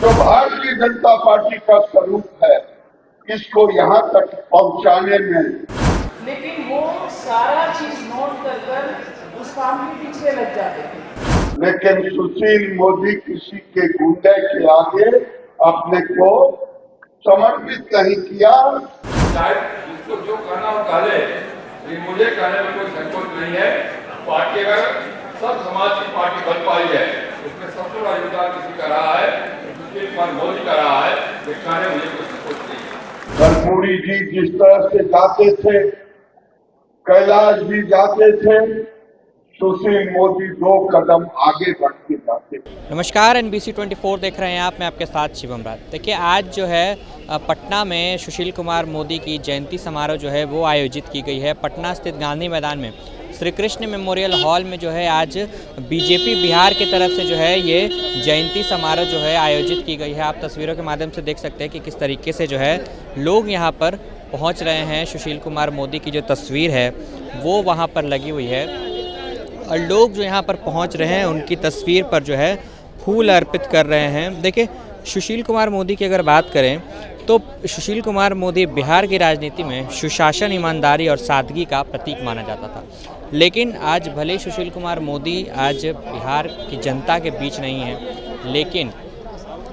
जो भारतीय जनता पार्टी का स्वरूप है, इसको यहाँ तक पहुँचाने में, लेकिन वो सारा चीज नोट कर उस काम के पीछे लग जाते थे। लेकिन सुशील मोदी किसी के गुंडे के आगे अपने को समर्पित नहीं किया। शायद जिसको जो कहना हो कह ले, लेकिन मुझे कहने में कोई संकोच नहीं है। पार्टी अगर सब समाज की पार्टी बन पाई है, उसमें सबसे बड़ा योगदान किसी का रहा है, सुशील कुमार मोदी का रहा है। ये कहने मुझे कोई संकोच नहीं है। कर्पूरी जी जिस तरह से जाते थे, कैलाश भी जाते थे, सुशील मोदी 2 कदम आगे बढ़ के जाते थे। नमस्कार, NBC 24 देख रहे हैं आप। मैं आपके साथ शिवम राज। देखिए, आज जो है पटना में सुशील कुमार मोदी की जयंती समारोह जो है वो आयोजित की गई है। पटना स्थित गांधी मैदान में श्री कृष्ण मेमोरियल हॉल में जो है आज बीजेपी बिहार की तरफ से जो है ये जयंती समारोह जो है आयोजित की गई है। आप तस्वीरों के माध्यम से देख सकते हैं कि किस तरीके से जो है लोग यहाँ पर पहुँच रहे हैं। सुशील कुमार मोदी की जो तस्वीर है वो वहाँ पर लगी हुई है और लोग जो यहाँ पर पहुँच रहे हैं उनकी तस्वीर पर जो है फूल अर्पित कर रहे हैं। देखिए, सुशील कुमार मोदी की अगर बात करें तो सुशील कुमार मोदी बिहार की राजनीति में सुशासन, ईमानदारी और सादगी का प्रतीक माना जाता था। लेकिन आज भले ही सुशील कुमार मोदी आज बिहार की जनता के बीच नहीं है, लेकिन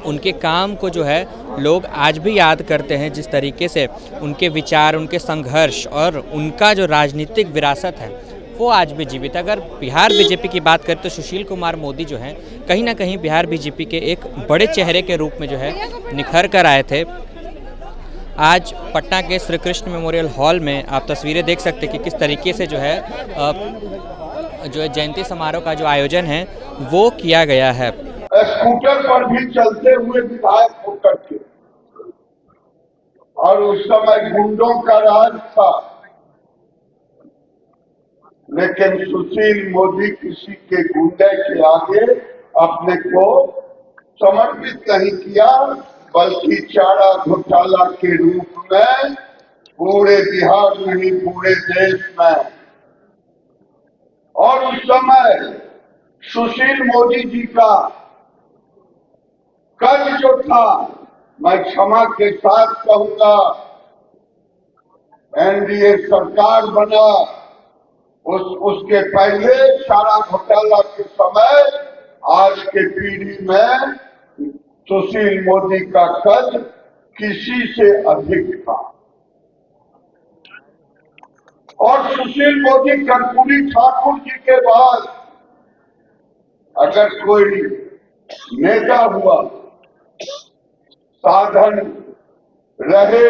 उनके काम को जो है लोग आज भी याद करते हैं। जिस तरीके से उनके विचार, उनके संघर्ष और उनका जो राजनीतिक विरासत है वो आज भी जीवित है। अगर बिहार बीजेपी की बात करें तो सुशील कुमार मोदी जो हैं कहीं ना कहीं बिहार बीजेपी के एक बड़े चेहरे के रूप में जो है निखर कर आए थे। आज पटना के श्री कृष्ण मेमोरियल हॉल में आप तस्वीरें देख सकते हैं कि किस तरीके से जो है जयंती समारोह का जो आयोजन है वो किया गया है। स्कूटर पर भी चलते हुए विधायक होकर के, और उस समय गुंडों का राज था, लेकिन सुशील मोदी किसी के गुंडे के आगे अपने को समर्पित नहीं किया, बल्कि चारा घोटाला के रूप में पूरे बिहार नहीं पूरे देश में, और उस समय सुशील मोदी जी का कद जो था, मैं क्षमा के साथ कहूंगा, एनडीए सरकार बना उसके पहले चारा घोटाला के समय आज के पीढ़ी में सुशील मोदी का कद किसी से अधिक था। और सुशील मोदी कर्पूरी ठाकुर जी के बाद अगर कोई नेता हुआ, साधन रहे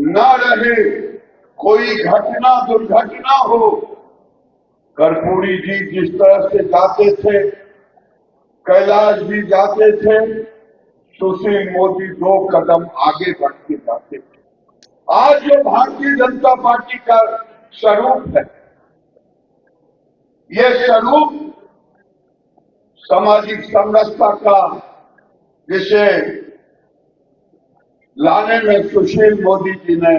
न रहे, कोई घटना दुर्घटना हो, कर्पूरी जी जिस तरह से जाते थे, कैलाश भी जाते थे, सुशील मोदी 2 कदम आगे बढ़ के जाते थे। आज जो भारतीय जनता पार्टी का स्वरूप है, ये स्वरूप सामाजिक समरसता का, जिसे लाने में सुशील मोदी जी ने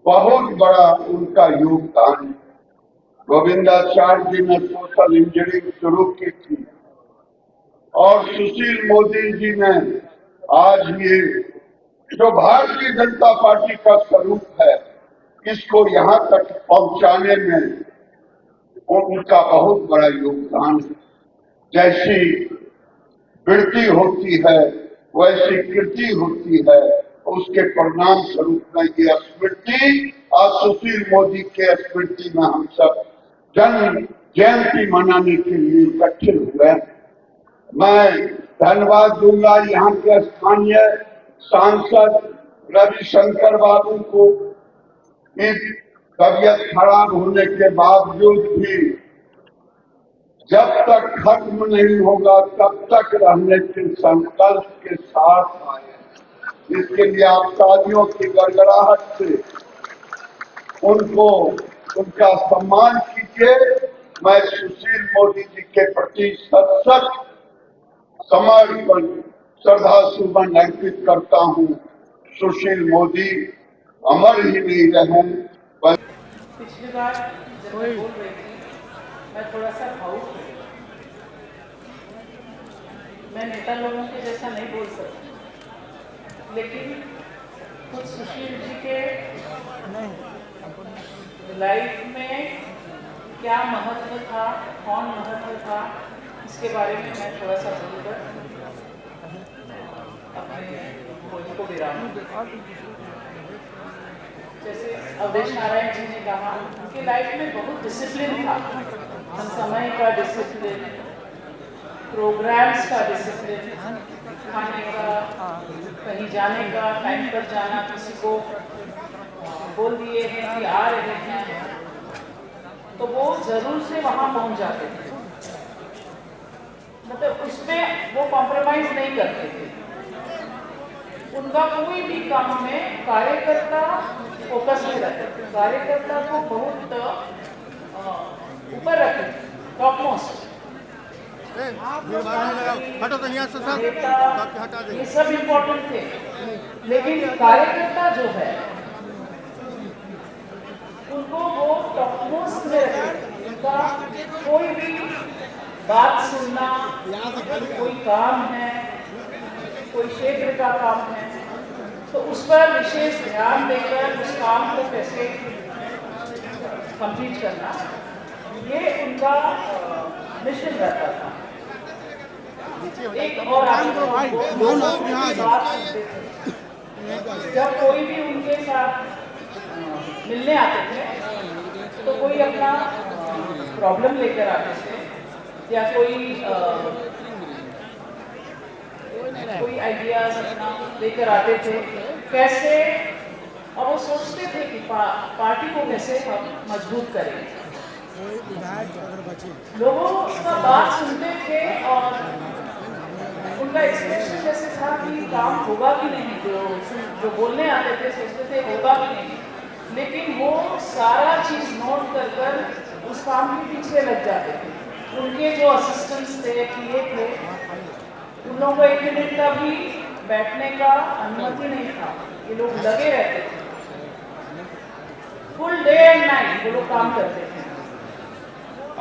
बहुत बड़ा उनका योगदान है। गोविंदाचार्य जी ने सोशल इंजीनियरिंग शुरू की थी और सुशील मोदी जी ने आज ये जो भारतीय जनता पार्टी का स्वरूप है, इसको यहाँ तक पहुँचाने में उनका बहुत बड़ा योगदान है। जैसी वृत्ति होती है वैसी कृति होती है, उसके परिणाम स्वरूप में ये स्मृति, आज सुशील मोदी के स्मृति में हम सब जन्म जयंती मनाने के लिए इकट्ठे हुए। मैं धन्यवाद दूंगा यहाँ के स्थानीय सांसद रविशंकर बाबू को, इस तबियत खराब होने के बावजूद भी जब तक खत्म नहीं होगा तब तक रहने के संकल्प के साथ आए। इसके लिए आप तालियों की गड़गड़ाहट से उनको उनका सम्मान कीजिए। मैं सुशील मोदी जी के प्रति सत समर्पण श्रद्धा सुमन अर्पित करता हूँ। सुशील मोदी अमर ही नहीं रहे। पिछली बार जब मैं बोल रही थी, मैं थोड़ा सा भावुक हूँ। मैं नेता लोगों के जैसा नहीं बोल लेकिन खुद सुशील जी के लाइफ में क्या महत्व था, कौन महत्व था, इसके बारे में मैं थोड़ा सा बोलकर अपने बोली को विराम दूं। जैसे अवधेश नारायण जी ने कहा, उनके लाइफ में बहुत डिसिप्लिन था, समय का डिसिप्लिन, प्रोग्राम्स का डिसिप्लिन, खाने का, कहीं जाने का, टाइम पर जाना, किसी को बोल दिए हैं कि आ रहे हैं तो वो जरूर से वहां पहुंच जाते थे, मतलब उसमें वो कॉम्प्रोमाइज नहीं करते थे। उनका कोई भी काम में कार्यकर्ता फोकस में रहते थे, कार्यकर्ता को बहुत ऊपर रखते थे, टॉप मोस्ट। ये सब इम्पोर्टेंट थे, लेकिन कार्यकर्ता जो है उनको वो टॉप मोस्ट में रखते। उनका कोई भी बात सुनना, कोई काम है, कोई क्षेत्र का काम है, तो उस पर विशेष ध्यान देकर उस काम को कैसे कंप्लीट करना, ये उनका मिशन रहता था। एक और बात सुनते थे, जब कोई भी उनके साथ मिलने आते थे तो कोई अपना प्रॉब्लम लेकर आते थे या कोई आइडियाज अपना लेकर आते थे कैसे, और वो सोचते थे कि पार्टी को कैसे हम मजबूत करें। लोगों का बात सुनते थे और उनका एक्सप्रेशन जैसे था कि काम होगा कि नहीं, जो बोलने आते थे सोचते थे होगा कि नहीं, लेकिन वो सारा चीज नोट कर उस काम के पीछे लग जाते थे। उनके जो असिस्टेंट्स थे, किए थे, उन लोगों को एक मिनट का भी बैठने का अनुमति नहीं था, ये लोग लगे रहते थे, फुल डे एंड नाइट वो लोग काम करते थे।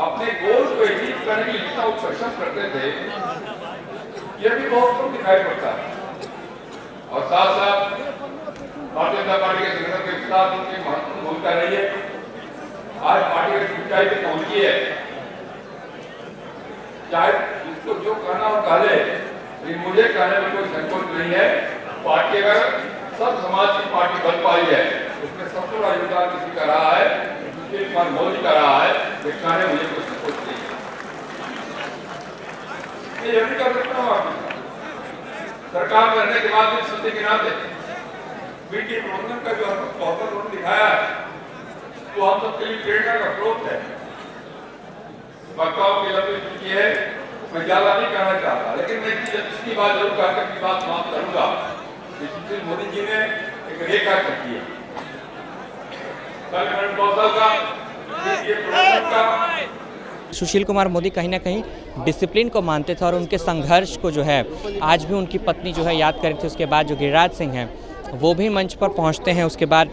अपने गोल को अचीव करने के लिए इतना परिश्रम करते थे, यह भी बहुत कम दिखाई पड़ता है। और साथ साथ भारतीय जनता पार्टी के संगठन के साथ उनकी महत्वपूर्ण भूमिका रही है। आज पार्टी की ऊंचाई पे पहुंची है, चाहे जिसको जो कहना हो कह ले, लेकिन मुझे कहने में कोई संकोच नहीं है। पार्टी अगर सब समाज की पार्टी बन पाई है, उसमें सबसे बड़ा योगदान किसी का रहा है, सुशील कुमार मोदी का रहा है। ये कहने मुझे कोई संकोच नहीं है। ये भी कर सकता हूँ आपके सरकार में रहने के बाद भी सत्य के नाते मीडिया प्रबंधन का जो अवसर उन्होंने दिखाया है, तो हम सबके लिए प्रेरणा का स्रोत है। वक्ताओं की लंबी सूची है, मैं ज्यादा नहीं कहना चाहता, लेकिन मैं इसकी बात जरूर कहकर की बात समाप्त करूंगा। सुशील मोदी जी ने एक रेखा खींची है, कल कौशल का, मीडिया प्रबंधन का। सुशील कुमार मोदी कहीं ना कहीं डिसिप्लिन को मानते थे और उनके संघर्ष को जो है आज भी उनकी पत्नी जो है याद कर रही थी। उसके बाद जो गिरिराज सिंह हैं वो भी मंच पर पहुंचते हैं, उसके बाद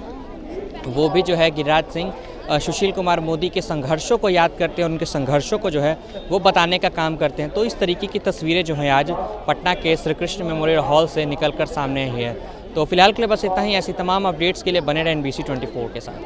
वो भी जो है गिरिराज सिंह सुशील कुमार मोदी के संघर्षों को याद करते हैं, उनके संघर्षों को जो है वो बताने का काम करते हैं। तो इस तरीके की तस्वीरें जो हैं आज पटना के श्री कृष्ण मेमोरियल हॉल से निकल कर सामने आई है। तो फिलहाल के लिए बस इतना ही। ऐसी तमाम अपडेट्स के लिए बने रहें NBC 24 के साथ।